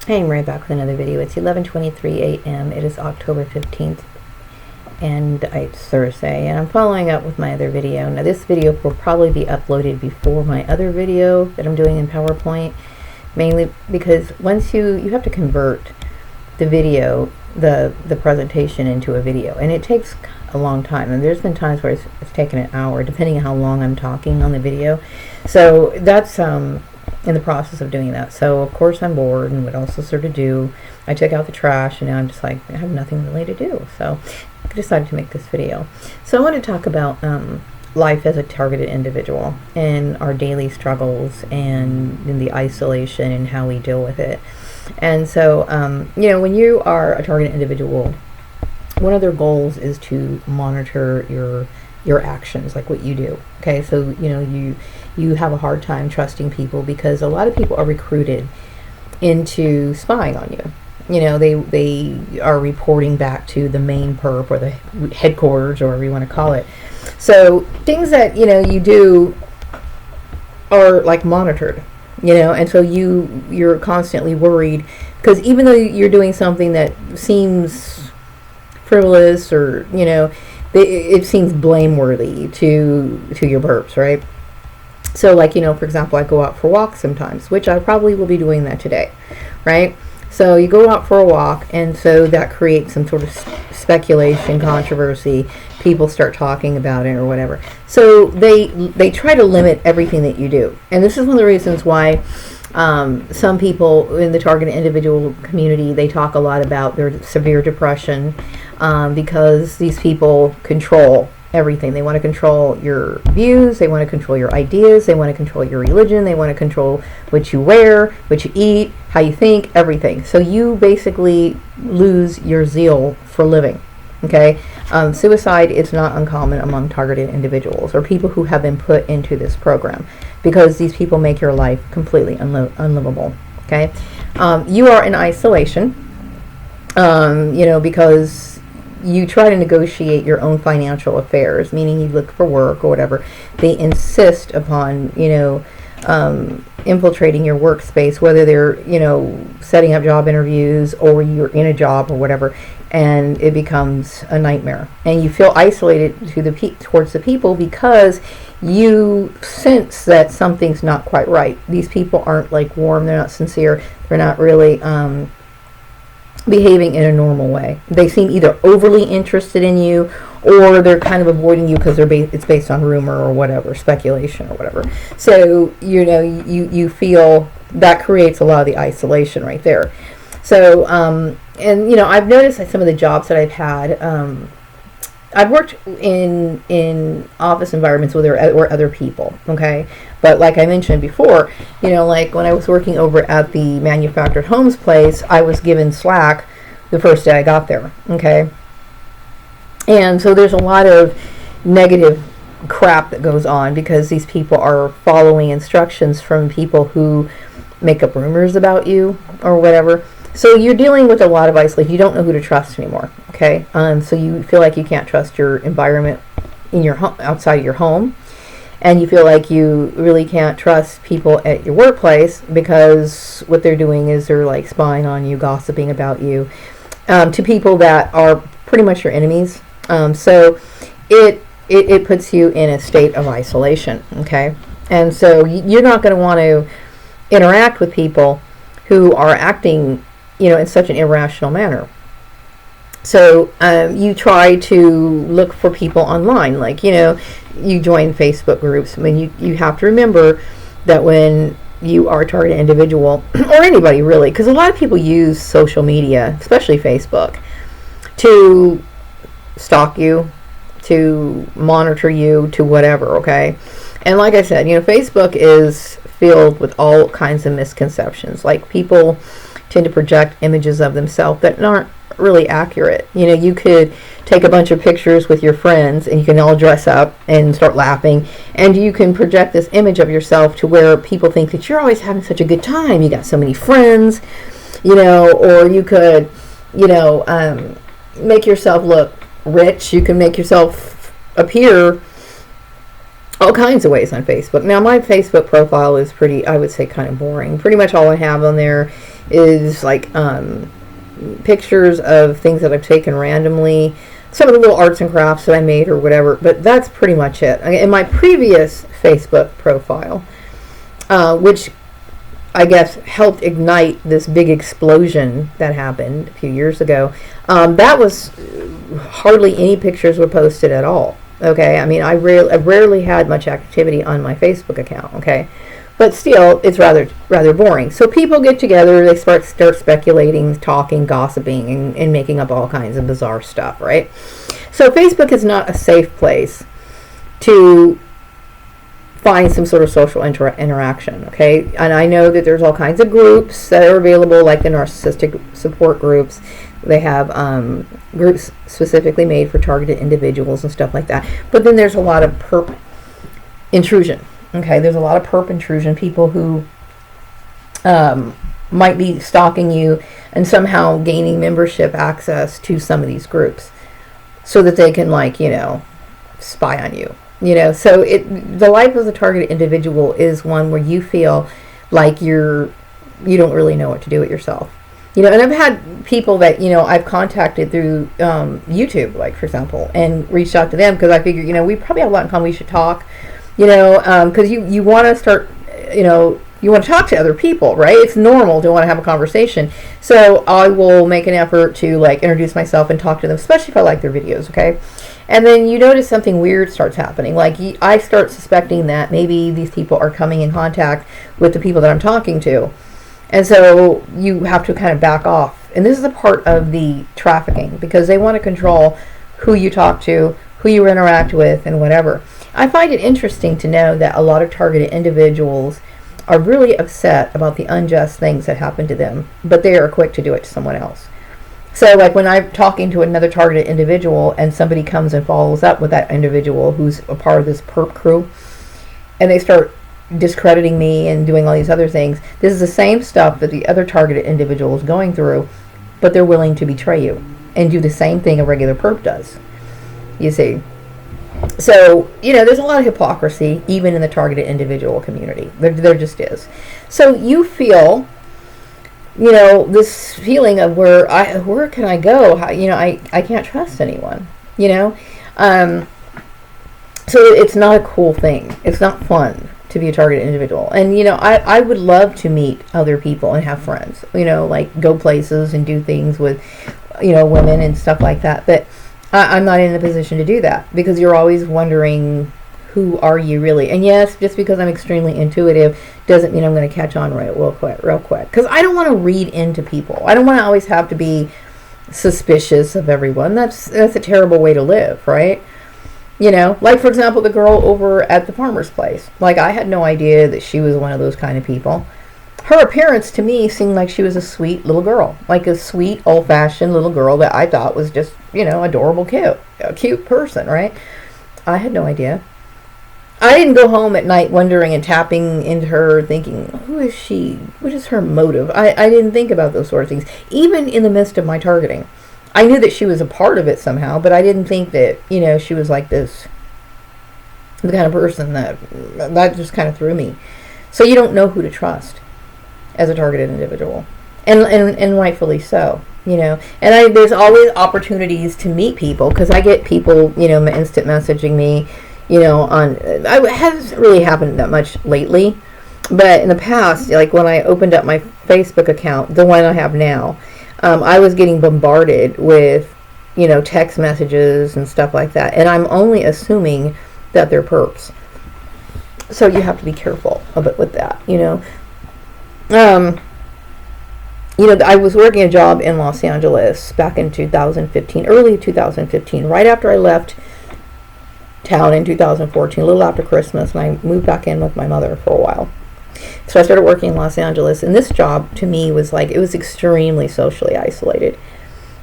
Hey, I'm right back with another video. It's 11:23 a.m. It is October 15th, and it's Thursday, and I'm following up with my other video. Now, this video will probably be uploaded before my other video that I'm doing in PowerPoint, mainly because once you have to convert the video, the presentation into a video, and it takes a long time. And there's been times where it's taken an hour, depending on how long I'm talking on the video. So that's in the process of doing that. So of course I'm bored, and what else is there to do? I took out the trash, and now I'm just like, I have nothing really to do. So I decided to make this video. So I want to talk about life as a targeted individual and our daily struggles and in the isolation and how we deal with it. And so when you are a targeted individual, one of their goals is to monitor your actions, like what you do. Okay, so you have a hard time trusting people because a lot of people are recruited into spying on you. They are reporting back to the main perp or the headquarters, or whatever you want to call it. So things that you do are like monitored, and so you're constantly worried, because even though you're doing something that seems frivolous, or it seems blameworthy to your burps, right? So like, for example, I go out for walks sometimes, which I probably will be doing that today, right? So you go out for a walk, and so that creates some sort of speculation, controversy. People start talking about it or whatever. So they try to limit everything that you do. And this is one of the reasons why some people in the targeted individual community, they talk a lot about their severe depression, because these people control everything. They want to control your views, they want to control your ideas, they want to control your religion, they want to control what you wear, what you eat, how you think, everything. So you basically lose your zeal for living. Okay, suicide is not uncommon among targeted individuals or people who have been put into this program, because these people make your life completely unlivable. Okay, you are in isolation, because you try to negotiate your own financial affairs, meaning you look for work or whatever. They insist upon, infiltrating your workspace, whether they're, setting up job interviews or you're in a job or whatever, and it becomes a nightmare. And you feel isolated towards the people because you sense that something's not quite right. These people aren't like warm, they're not sincere, they're not really behaving in a normal way. They seem either overly interested in you, or they're kind of avoiding you because it's based on rumor or whatever, speculation or whatever. So you feel that creates a lot of the isolation right there. So I've noticed that some of the jobs that I've had, I've worked in office environments where there were other people, okay? But like I mentioned before, like when I was working over at the manufactured homes place, I was given slack the first day I got there, okay? And so there's a lot of negative crap that goes on because these people are following instructions from people who make up rumors about you or whatever. So you're dealing with a lot of isolation. You don't know who to trust anymore, okay? So you feel like you can't trust your environment in your home, outside of your home, and you feel like you really can't trust people at your workplace because what they're doing is they're like spying on you, gossiping about you, to people that are pretty much your enemies. So it puts you in a state of isolation, okay? And so you're not going to want to interact with people who are acting in such an irrational manner. So you try to look for people online, like, you join Facebook groups. I mean, you have to remember that when you are a targeted individual, or anybody really, because a lot of people use social media, especially Facebook, to stalk you, to monitor you, to whatever, okay? And like I said, Facebook is filled with all kinds of misconceptions. Like, people tend to project images of themselves that aren't really accurate. You could take a bunch of pictures with your friends and you can all dress up and start laughing, and you can project this image of yourself to where people think that you're always having such a good time, you got so many friends, or you could make yourself look rich. You can make yourself appear all kinds of ways on Facebook. Now, my Facebook profile is pretty, I would say, kind of boring. Pretty much all I have on there is like pictures of things that I've taken randomly, some of the little arts and crafts that I made or whatever, but that's pretty much it. In my previous Facebook profile, which I guess helped ignite this big explosion that happened a few years ago, that was hardly any pictures were posted at all. Okay, I mean, I rarely had much activity on my Facebook account. Okay, but still, it's rather boring. So people get together, they start speculating, talking, gossiping, and making up all kinds of bizarre stuff, right? So Facebook is not a safe place to find some sort of social interaction, okay? And I know that there's all kinds of groups that are available, like the narcissistic support groups. They have groups specifically made for targeted individuals and stuff like that. But then there's a lot of perp intrusion, okay? There's a lot of perp intrusion, people who might be stalking you and somehow gaining membership access to some of these groups so that they can, like, you know, spy on you. You know, so the life of the targeted individual is one where you feel like you don't really know what to do with yourself. You know, and I've had people that, you know, I've contacted through YouTube, like, for example, and reached out to them because I figured, you know, we probably have a lot in common. We should talk, you know, because you want to start, you know, you want to talk to other people, right? It's normal to want to have a conversation. So I will make an effort to, like, introduce myself and talk to them, especially if I like their videos, okay? And then you notice something weird starts happening. Like, I start suspecting that maybe these people are coming in contact with the people that I'm talking to. And so you have to kind of back off. And this is a part of the trafficking, because they want to control who you talk to, who you interact with, and whatever. I find it interesting to know that a lot of targeted individuals are really upset about the unjust things that happen to them, but they are quick to do it to someone else. So, like, when I'm talking to another targeted individual and somebody comes and follows up with that individual who's a part of this perp crew, and they start discrediting me and doing all these other things, this is the same stuff that the other targeted individual is going through, but they're willing to betray you and do the same thing a regular perp does, you see. So, you know, there's a lot of hypocrisy even in the targeted individual community. There just is. So you feel, you know, this feeling of where can I go? How, you know, I can't trust anyone, you know. So it's not a cool thing. It's not fun to be a targeted individual. And, you know, I would love to meet other people and have friends, you know, like go places and do things with, you know, women and stuff like that. But I'm not in a position to do that, because you're always wondering, who are you really? And yes, just because I'm extremely intuitive doesn't mean I'm going to catch on real quick. Because I don't want to read into people. I don't want to always have to be suspicious of everyone. That's a terrible way to live, right? You know, like, for example, the girl over at the farmer's place. Like, I had no idea that she was one of those kind of people. Her appearance to me seemed like she was a sweet little girl, like a sweet, old-fashioned little girl that I thought was just, you know, adorable, a cute person, right? I had no idea. I didn't go home at night wondering and tapping into her thinking, who is she? What is her motive? I didn't think about those sort of things, even in the midst of my targeting. I knew that she was a part of it somehow, but I didn't think that, you know, she was like this, the kind of person that just kind of threw me. So you don't know who to trust as a targeted individual, and rightfully so, you know. And there's always opportunities to meet people, because I get people, you know, instant messaging me, you know, it hasn't really happened that much lately, but in the past, like when I opened up my Facebook account, the one I have now, I was getting bombarded with, you know, text messages and stuff like that, and I'm only assuming that they're perps. So you have to be careful a bit with that, you know. You know, I was working a job in Los Angeles back in 2015, early 2015, right after I left town in 2014, a little after Christmas, and I moved back in with my mother for a while. So I started working in Los Angeles, and this job to me was like, it was extremely socially isolated,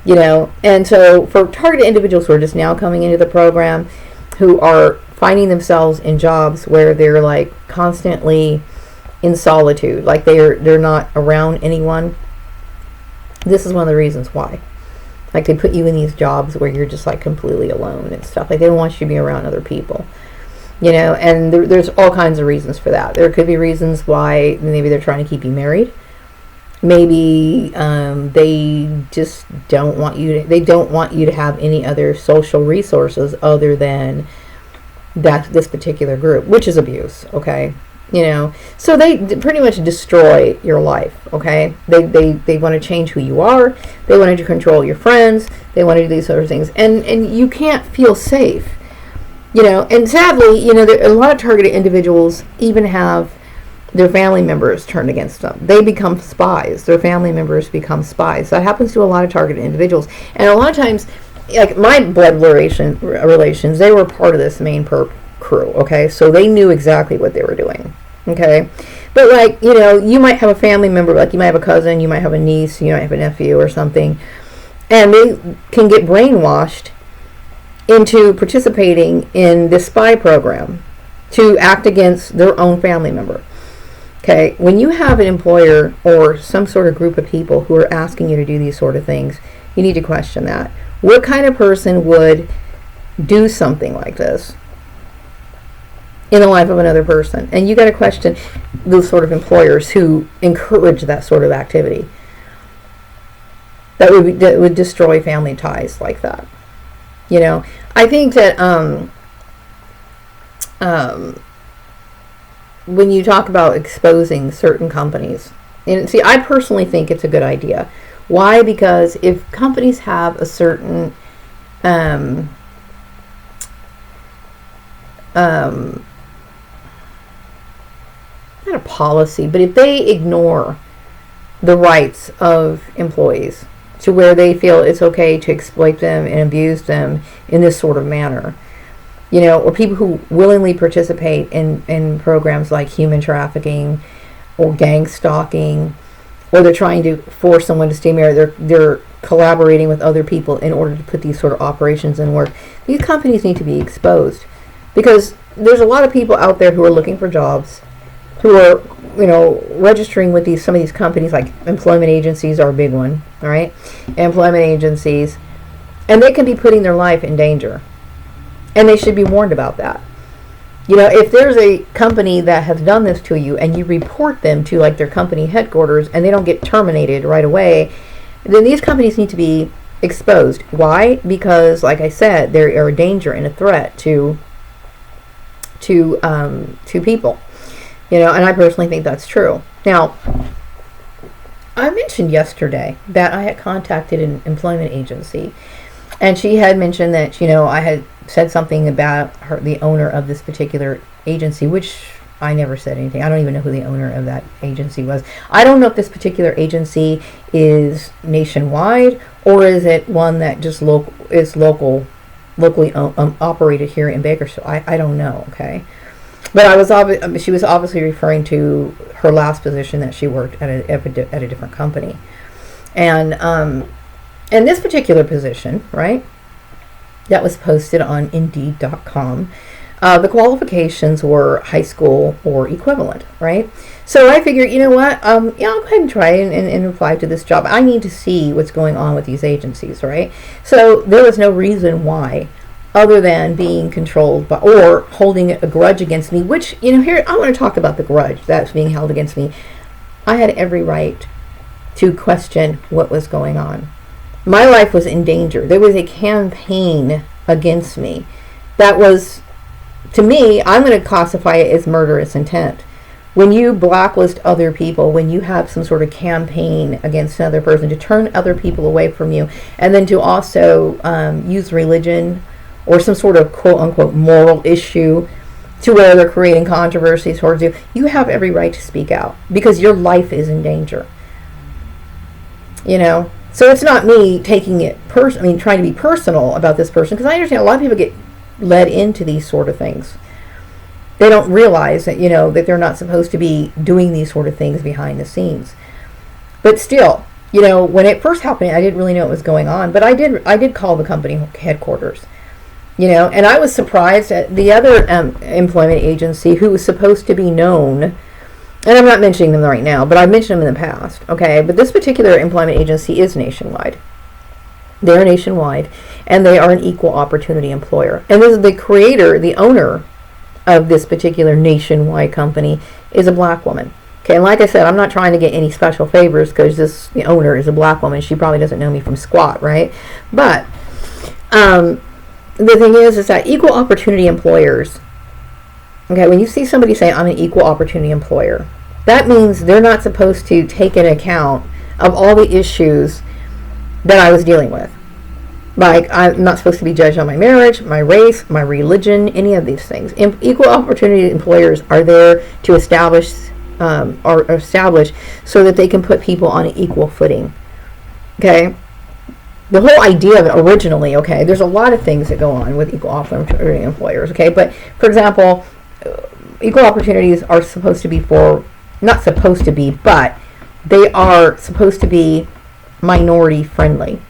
you know. And so for targeted individuals who are just now coming into the program, who are finding themselves in jobs where they're like constantly in solitude, like they're not around anyone, this is one of the reasons why. Like, they put you in these jobs where you're just like completely alone and stuff. Like, they don't want you to be around other people, you know. And there's all kinds of reasons for that. There could be reasons why maybe they're trying to keep you married. Maybe they just don't want you to, they don't want you to have any other social resources other than this particular group, which is abuse, okay? You know, so they pretty much destroy your life, okay? They want to change who you are. They want to control your friends. They want to do these sort of things. And you can't feel safe, you know. And sadly, you know, a lot of targeted individuals even have their family members turned against them. They become spies. Their family members become spies. That happens to a lot of targeted individuals. And a lot of times, like my blood relations, they were part of this main crew, okay? So they knew exactly what they were doing, okay? But like, you know, you might have a family member, like you might have a cousin, you might have a niece, you might have a nephew or something, and they can get brainwashed into participating in this spy program to act against their own family member. Okay, when you have an employer or some sort of group of people who are asking you to do these sort of things, you need to question that. What kind of person would do something like this in the life of another person? And you got to question those sort of employers who encourage that sort of activity that would destroy family ties like that. You know, I think that when you talk about exposing certain companies, and see, I personally think it's a good idea. Why? Because if companies have a certain not a policy, but if they ignore the rights of employees to where they feel it's okay to exploit them and abuse them in this sort of manner, you know, or people who willingly participate in programs like human trafficking or gang stalking, or they're trying to force someone to stay married, they're collaborating with other people in order to put these sort of operations in work. These companies need to be exposed, because there's a lot of people out there who are looking for jobs, who are, you know, registering with some of these companies, like employment agencies are a big one, all right? Employment agencies, and they can be putting their life in danger. And they should be warned about that. You know, if there's a company that has done this to you and you report them to like their company headquarters and they don't get terminated right away, then these companies need to be exposed. Why? Because, like I said, they are a danger and a threat to people. You know, and I personally think that's true. Now, I mentioned yesterday that I had contacted an employment agency, and she had mentioned that, you know, I had said something about the owner of this particular agency, which I never said anything. I don't even know who the owner of that agency was. I don't know if this particular agency is nationwide, or is it one that just locally operated here in Bakersfield. I don't know, okay? But she was obviously referring to her last position that she worked at a different company. And this particular position, right, that was posted on Indeed.com, the qualifications were high school or equivalent, right? So I figured, you know what, I'll go ahead and try and apply to this job. I need to see what's going on with these agencies, right? So there was no reason why, other than being controlled by, or holding a grudge against me, which, you know, here, I want to talk about the grudge that's being held against me. I had every right to question what was going on. My life was in danger. There was a campaign against me that was, to me, I'm going to classify it as murderous intent. When you blacklist other people, when you have some sort of campaign against another person to turn other people away from you, and then to also use religion or some sort of quote-unquote moral issue to where they're creating controversy towards you, you have every right to speak out, because your life is in danger. You know? So it's not me taking it trying to be personal about this person, because I understand a lot of people get led into these sort of things. They don't realize that, you know, that they're not supposed to be doing these sort of things behind the scenes. But still, you know, when it first happened, I didn't really know what was going on, but I did call the company headquarters. You know, and I was surprised at the other employment agency who was supposed to be known, and I'm not mentioning them right now, but I've mentioned them in the past, okay? But this particular employment agency is nationwide. They're nationwide, and they are an equal opportunity employer. And this is the creator, the owner of this particular nationwide company is a black woman, Okay, and like I said, I'm not trying to get any special favors because the owner is a black woman. She probably doesn't know me from squat, right? But the thing is that equal opportunity employers, okay, when you see somebody say, I'm an equal opportunity employer, that means they're not supposed to take into account of all the issues that I was dealing with. Like, I'm not supposed to be judged on my marriage, my race, my religion, any of these things. Equal opportunity employers are there to establish so that they can put people on an equal footing. Okay? The whole idea of it originally, okay, there's a lot of things that go on with equal opportunity employers, okay? But, for example, equal opportunities are supposed to be not supposed to be, but they are supposed to be minority friendly.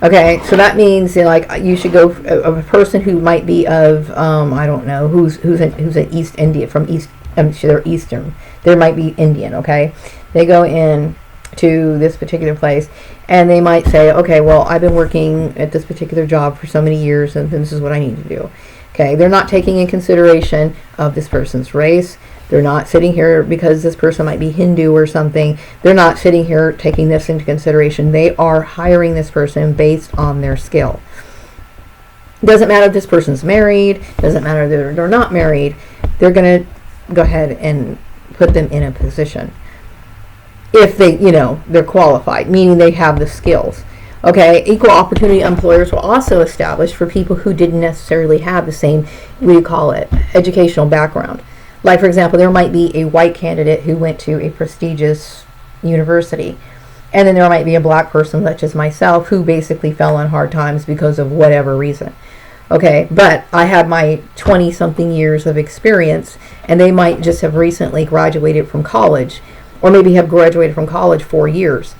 Okay, so that means like you should go a person who might be of I don't know who's an East India from East. They're Eastern. They might be Indian. Okay, they go in to this particular place and they might say, okay, well, I've been working at this particular job for so many years and this is what I need to do. Okay, they're not taking in consideration of this person's race. They're not sitting here because this person might be Hindu or something. They're not sitting here taking this into consideration. They are hiring this person based on their skill. Doesn't matter if this person's married. Doesn't matter if they're not married. They're going to go ahead and put them in a position. If they, they're qualified, meaning they have the skills. Okay, equal opportunity employers were also established for people who didn't necessarily have the same, educational background. Like, for example, there might be a white candidate who went to a prestigious university. And then there might be a black person, such as myself, who basically fell on hard times because of whatever reason. Okay, but I have my 20-something years of experience, and they might just have recently graduated from college, or maybe have graduated from college 4 years.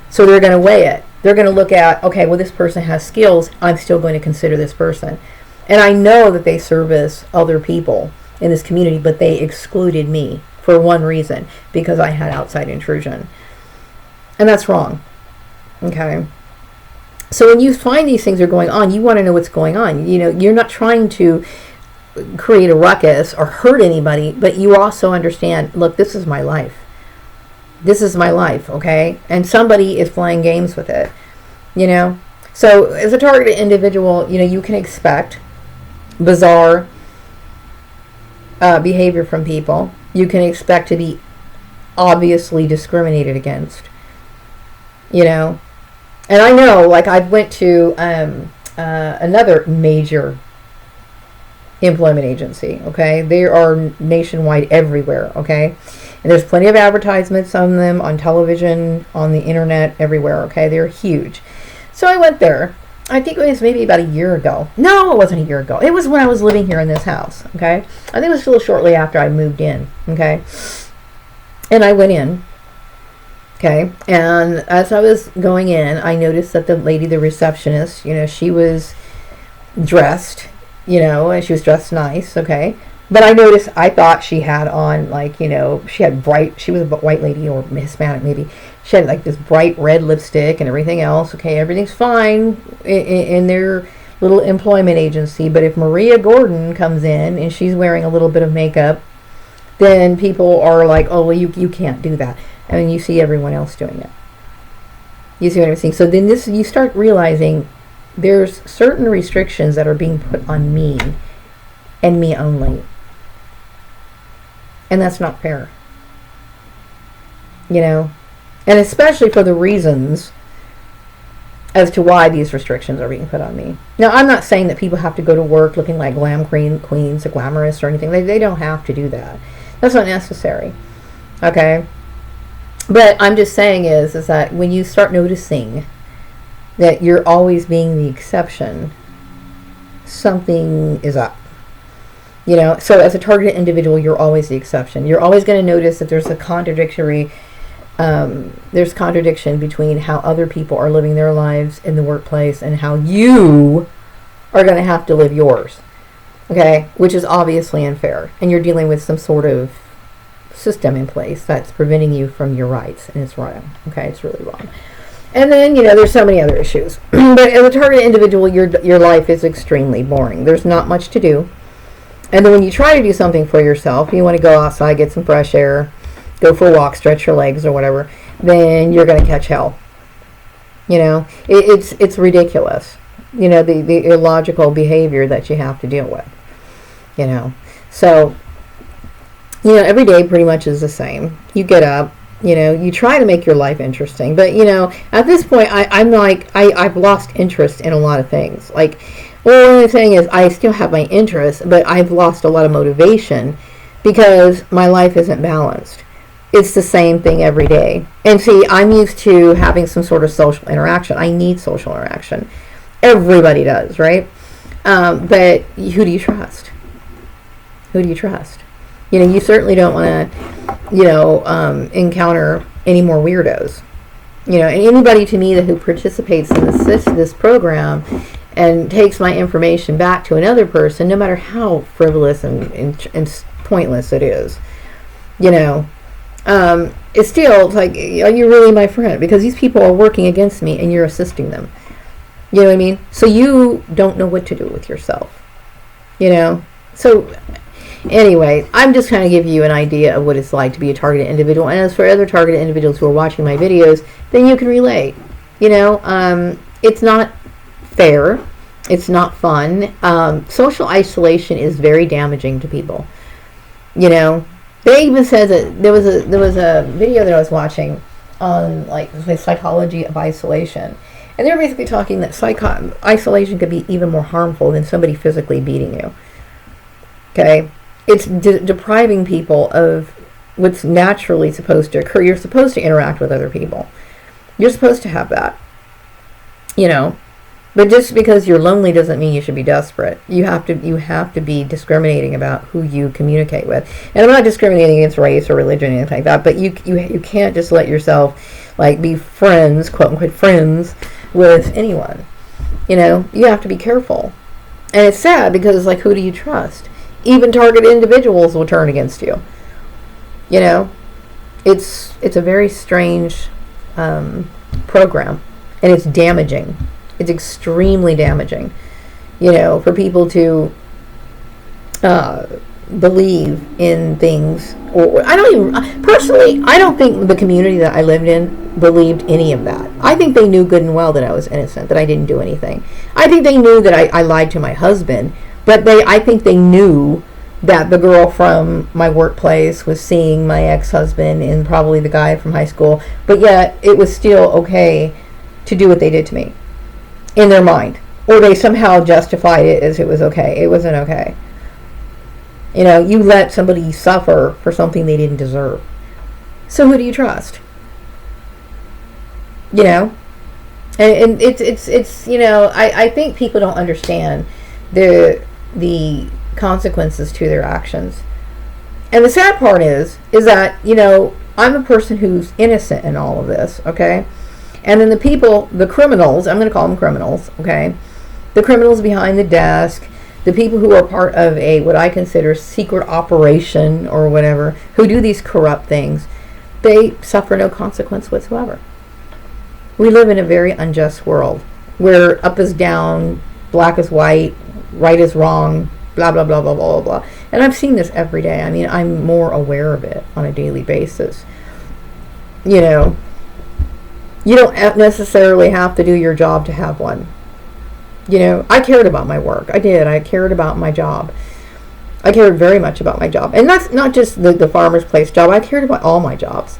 So they're going to weigh it. They're going to look at, okay, well, this person has skills. I'm still going to consider this person. And I know that they service other people in this community, but they excluded me for one reason, because I had outside intrusion. And that's wrong. Okay. So when you find these things are going on, you want to know what's going on. You're not trying to create a ruckus or hurt anybody, but you also understand, look, this is my life. This is my life, okay? And somebody is playing games with it, So as a targeted individual, you can expect bizarre behavior from people. You can expect to be obviously discriminated against, And I know, like, I went to another major employment agency, okay? They are nationwide everywhere, okay? And there's plenty of advertisements on them, on television, on the internet, everywhere, okay? They're huge. So I went there. I think it was maybe about a year ago. No, it wasn't a year ago. It was when I was living here in this house, okay? I think it was still shortly after I moved in, okay? And I went in, okay? And as I was going in, I noticed that the lady, the receptionist, she was dressed, and she was dressed nice, okay? But I thought she had on, like, she was a white lady or Hispanic maybe. She had like this bright red lipstick and everything else. Okay, everything's fine in their little employment agency. But if Maria Gordon comes in and she's wearing a little bit of makeup, then people are like, oh, well, you can't do that. And then you see everyone else doing it. You see what I'm saying? So then you start realizing there's certain restrictions that are being put on me and me only. And that's not fair. And especially for the reasons as to why these restrictions are being put on me. Now, I'm not saying that people have to go to work looking like glam queens or glamorous or anything. They don't have to do that. That's not necessary. Okay? But I'm just saying is that when you start noticing that you're always being the exception, something is up. So as a targeted individual, you're always the exception. You're always going to notice that there's a there's contradiction between how other people are living their lives in the workplace and how you are going to have to live yours. Okay? Which is obviously unfair. And you're dealing with some sort of system in place that's preventing you from your rights. And it's wrong. Okay? It's really wrong. And then, there's so many other issues. But as a targeted individual, your life is extremely boring. There's not much to do. And then when you try to do something for yourself, you want to go outside, get some fresh air, go for a walk, stretch your legs or whatever, then you're going to catch hell. You know, it's ridiculous. You know, the illogical behavior that you have to deal with. You know, so, you know, every day pretty much is the same. You get up, you know, you try to make your life interesting, but, you know, at this point, I'm like, I've lost interest in a lot of things. Like, well, the thing is, I still have my interest, but I've lost a lot of motivation because my life isn't balanced. It's the same thing every day. And see, I'm used to having some sort of social interaction. I need social interaction. Everybody does, right? But who do you trust? Who do you trust? You know, you certainly don't want to, you know, encounter any more weirdos. You know, and anybody to me who participates in this program and takes my information back to another person, no matter how frivolous and pointless it is, you know, it's still like, are you really my friend? Because these people are working against me and you're assisting them. You know what I mean? So you don't know what to do with yourself. You know? So anyway, I'm just kind of giving you an idea of what it's like to be a targeted individual. And as for other targeted individuals who are watching my videos, then you can relate. You know, it's not fair. It's not fun. Social isolation is very damaging to people. You know, they even said that there was a video that I was watching on like the psychology of isolation, and they're basically talking that isolation could be even more harmful than somebody physically beating you. Okay, it's depriving people of what's naturally supposed to occur. You're supposed to interact with other people. You're supposed to have that. You know. But just because you're lonely doesn't mean you should be desperate. You have to be discriminating about who you communicate with. And I'm not discriminating against race or religion or anything like that, but you can't just let yourself like be friends, quote unquote friends, with anyone. You know, you have to be careful. And it's sad because like, who do you trust? Even targeted individuals will turn against you. You know, it's a very strange program, and it's damaging. It's extremely damaging, you know, for people to believe in things. Or I don't think the community that I lived in believed any of that. I think they knew good and well that I was innocent, that I didn't do anything. I think they knew that I lied to my husband, but I think they knew that the girl from my workplace was seeing my ex-husband and probably the guy from high school, but yet it was still okay to do what they did to me. In their mind, or they somehow justified it as it was okay. It wasn't okay. You know, you let somebody suffer for something they didn't deserve. So who do you trust? You know, and it's you know, I think people don't understand the consequences to their actions. And the sad part is that, you know, I'm a person who's innocent in all of this. Okay. And then the criminals, I'm going to call them criminals, okay? The criminals behind the desk, the people who are part of what I consider secret operation or whatever, who do these corrupt things, they suffer no consequence whatsoever. We live in a very unjust world where up is down, black is white, right is wrong, blah, blah, blah, blah, blah, blah. And I've seen this every day. I mean, I'm more aware of it on a daily basis. You know, you don't necessarily have to do your job to have one. You know, I cared about my work. I did. I cared about my job. I cared very much about my job. And that's not just the farmer's place job. I cared about all my jobs.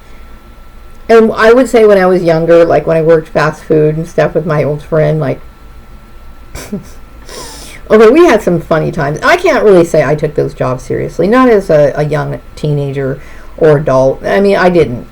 And I would say when I was younger, like when I worked fast food and stuff with my old friend, like, okay, we had some funny times. I can't really say I took those jobs seriously. Not as a young teenager or adult. I mean, I didn't.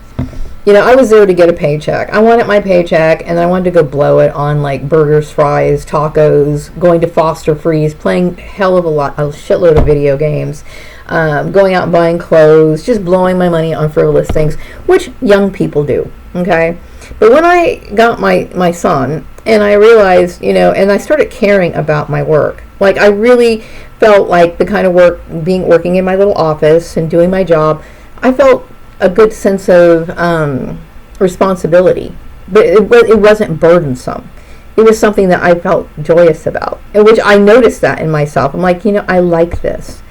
You know, I was there to get a paycheck. I wanted my paycheck, and I wanted to go blow it on, like, burgers, fries, tacos, going to Foster Freeze, playing a shitload of video games, going out and buying clothes, just blowing my money on frivolous things, which young people do, okay? But when I got my son, and I realized, you know, and I started caring about my work, like, I really felt like the kind of working in my little office and doing my job, I felt a good sense of responsibility, but it wasn't burdensome. It was something that I felt joyous about, in which I noticed that in myself. I'm like, you know, I like this.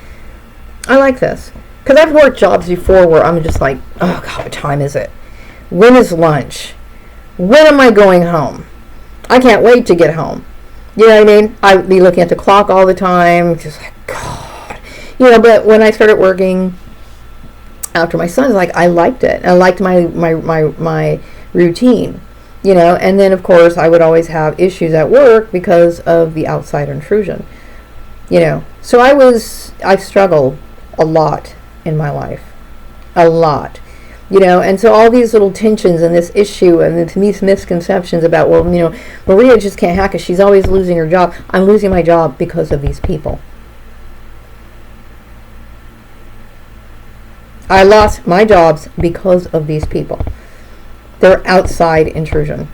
Because Because I've worked jobs before where I'm just like, oh God, what time is it? When is lunch? When am I going home? I can't wait to get home. You know what I mean? I'd be looking at the clock all the time, just like, God. You know, but when I started working after my son's, like, I liked it. I liked my routine, you know, and then of course I would always have issues at work because of the outside intrusion, you know. So I struggled a lot in my life, a lot, you know, and so all these little tensions and this issue and these misconceptions about, well, you know, Maria just can't hack it, she's always losing her job. I'm losing my job because of these people. I lost my jobs because of these people. They're outside intrusion.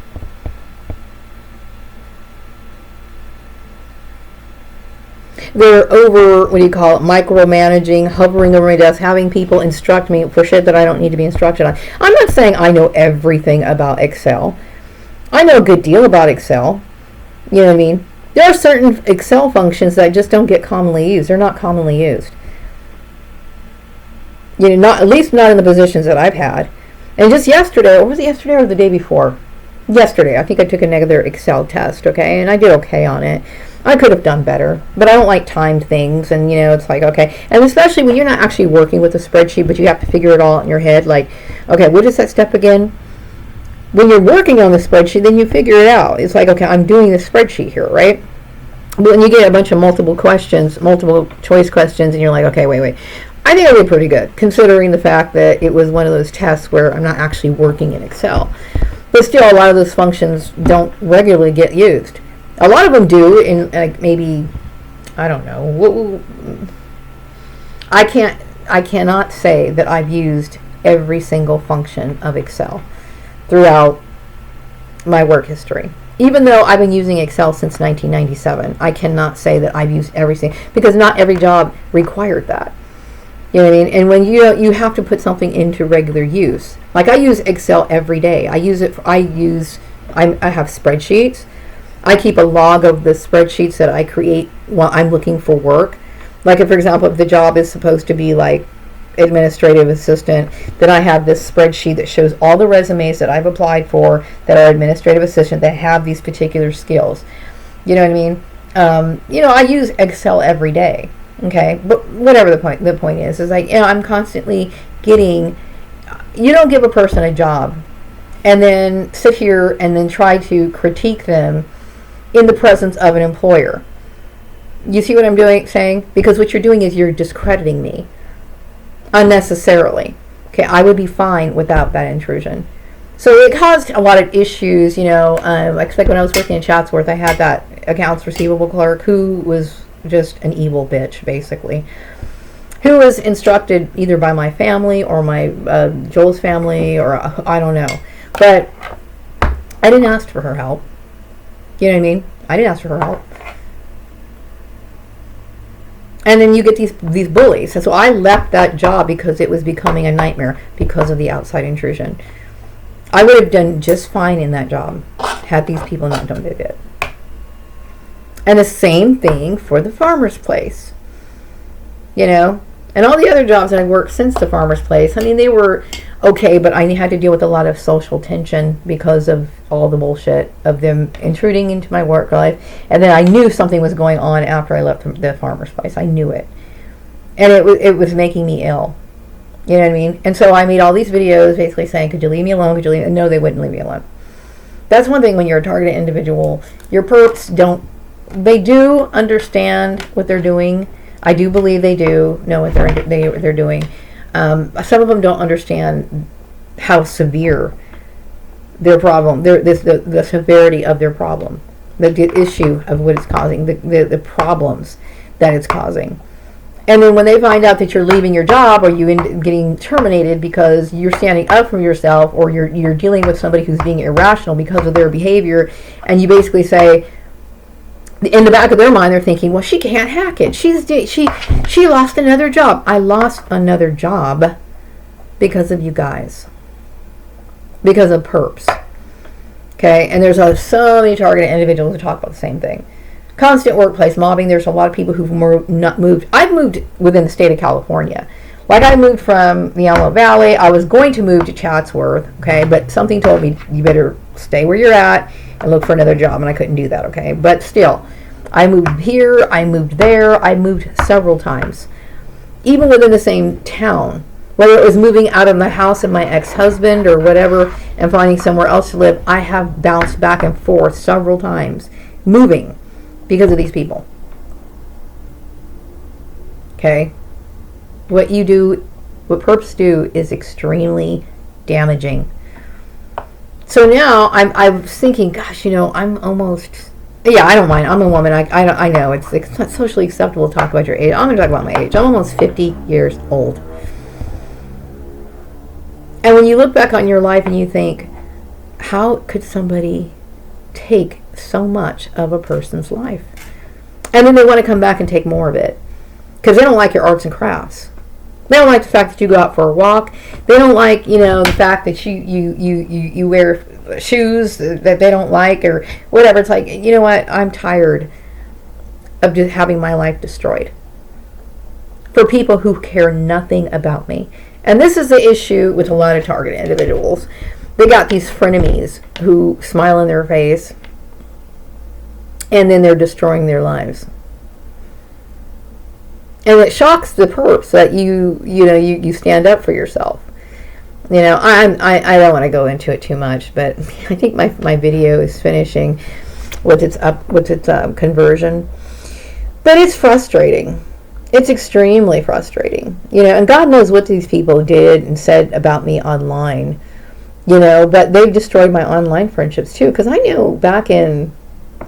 They're over, what do you call it, micromanaging, hovering over my desk, having people instruct me for shit that I don't need to be instructed on. I'm not saying I know everything about Excel. I know a good deal about Excel. You know what I mean? There are certain Excel functions that just don't get commonly used. They're not commonly used. You know, not, at least not in the positions that I've had. And just yesterday, or was it yesterday or the day before? Yesterday, I think I took another Excel test, okay, and I did okay on it. I could have done better, but I don't like timed things, and you know, it's like, okay, and especially when you're not actually working with a spreadsheet, but you have to figure it all out in your head, like, okay, what is that step again? When you're working on the spreadsheet, then you figure it out. It's like, okay, I'm doing the spreadsheet here, right? But when you get a bunch of multiple choice questions, and you're like, okay, wait. I think I did pretty good, considering the fact that it was one of those tests where I'm not actually working in Excel. But still, a lot of those functions don't regularly get used. A lot of them do, in like maybe, I don't know. I cannot say that I've used every single function of Excel throughout my work history. Even though I've been using Excel since 1997, I cannot say that I've used everything, because not every job required that. You know what I mean? And when you have to put something into regular use. Like I use Excel every day. I have spreadsheets. I keep a log of the spreadsheets that I create while I'm looking for work. Like if, for example, if the job is supposed to be like administrative assistant, then I have this spreadsheet that shows all the resumes that I've applied for that are administrative assistant that have these particular skills. You know what I mean? You know, I use Excel every day. Okay, but whatever the point is like, you know, I'm constantly getting, you don't give a person a job and then sit here and then try to critique them in the presence of an employer. You see what I'm saying? Because what you're doing is you're discrediting me unnecessarily. Okay, I would be fine without that intrusion. So it caused a lot of issues, you know. Like when I was working in Chatsworth, I had that accounts receivable clerk who was just an evil bitch, basically, who was instructed either by my family or my Joel's family, or I don't know, but I didn't ask for her help. You know what I mean? I didn't ask for her help. And then you get these bullies, and so I left that job because it was becoming a nightmare because of the outside intrusion. I would have done just fine in that job had these people not done it. And the same thing for the farmer's place, you know, and all the other jobs that I worked since the farmer's place. I mean, they were okay, but I had to deal with a lot of social tension because of all the bullshit of them intruding into my work life. And then I knew something was going on after I left the farmer's place. I knew it. And it was making me ill. You know what I mean? And so I made all these videos basically saying, could you leave me alone? Could you leave me? No, they wouldn't leave me alone. That's one thing when you're a targeted individual. Your perps they do understand what they're doing. I do believe they do know what they're doing. Some of them don't understand how severe their problem, the severity of their problem, the issue of what it's causing, the problems that it's causing. And then when they find out that you're leaving your job, or you end up getting terminated because you're standing up for yourself, or you're dealing with somebody who's being irrational because of their behavior, and you basically say, in the back of their mind, they're thinking, well, she can't hack it. She lost another job. I lost another job because of you guys. Because of perps. Okay? And there's so many targeted individuals who talk about the same thing. Constant workplace mobbing. There's a lot of people who've not moved. I've moved within the state of California. Like, I moved from the Alamo Valley. I was going to move to Chatsworth, okay, but something told me you better stay where you're at and look for another job, and I couldn't do that, okay? But still, I moved here, I moved there, I moved several times, even within the same town. Whether it was moving out of the house of my ex-husband or whatever and finding somewhere else to live, I have bounced back and forth several times, moving because of these people. Okay? What you do, what perps do, is extremely damaging. So now I was thinking, gosh, you know, I'm almost, yeah, I don't mind. I'm a woman. I know it's not socially acceptable to talk about your age. I'm going to talk about my age. I'm almost 50 years old. And when you look back on your life and you think, how could somebody take so much of a person's life? And then they want to come back and take more of it because they don't like your arts and crafts. They don't like the fact that you go out for a walk. They don't like, you know, the fact that you wear shoes that they don't like or whatever. It's like, you know what? I'm tired of just having my life destroyed for people who care nothing about me. And this is the issue with a lot of target individuals. They got these frenemies who smile in their face and then they're destroying their lives. And it shocks the perps that you stand up for yourself. You know, I don't want to go into it too much, but I think my video is finishing with its conversion. But it's frustrating. It's extremely frustrating. You know, and God knows what these people did and said about me online. You know, but they've destroyed my online friendships too. Because I knew back in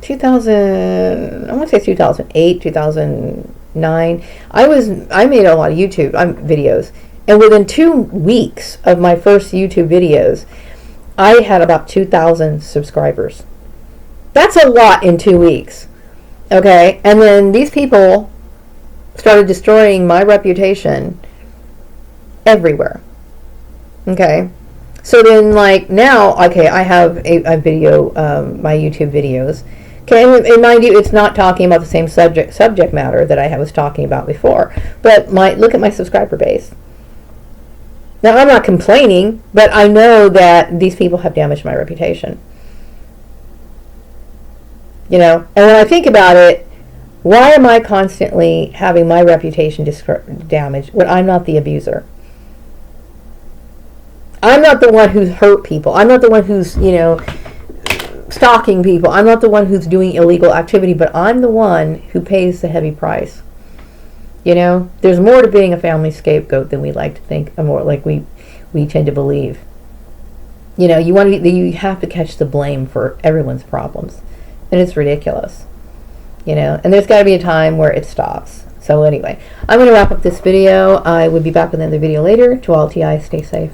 2000, I want to say 2008, 2009, I made a lot of YouTube videos, and within 2 weeks of my first YouTube videos, I had about 2,000 subscribers. That's a lot in 2 weeks. Okay, and then these people started destroying my reputation everywhere. Okay, so then like now, okay, I have a video, my YouTube videos. Okay, and mind you, it's not talking about the same subject matter that I was talking about before. But look at my subscriber base. Now, I'm not complaining, but I know that these people have damaged my reputation. You know, and when I think about it, why am I constantly having my reputation damaged when I'm not the abuser? I'm not the one who's hurt people. I'm not the one who's, you know, stalking people. I'm not the one who's doing illegal activity, but I'm the one who pays the heavy price. You know, there's more to being a family scapegoat than we like to think, or more like we tend to believe. You know, you have to catch the blame for everyone's problems, and it's ridiculous. You know, and there's got to be a time where it stops. So anyway, I'm going to wrap up this video. I will be back with another video later. To all TI, stay safe.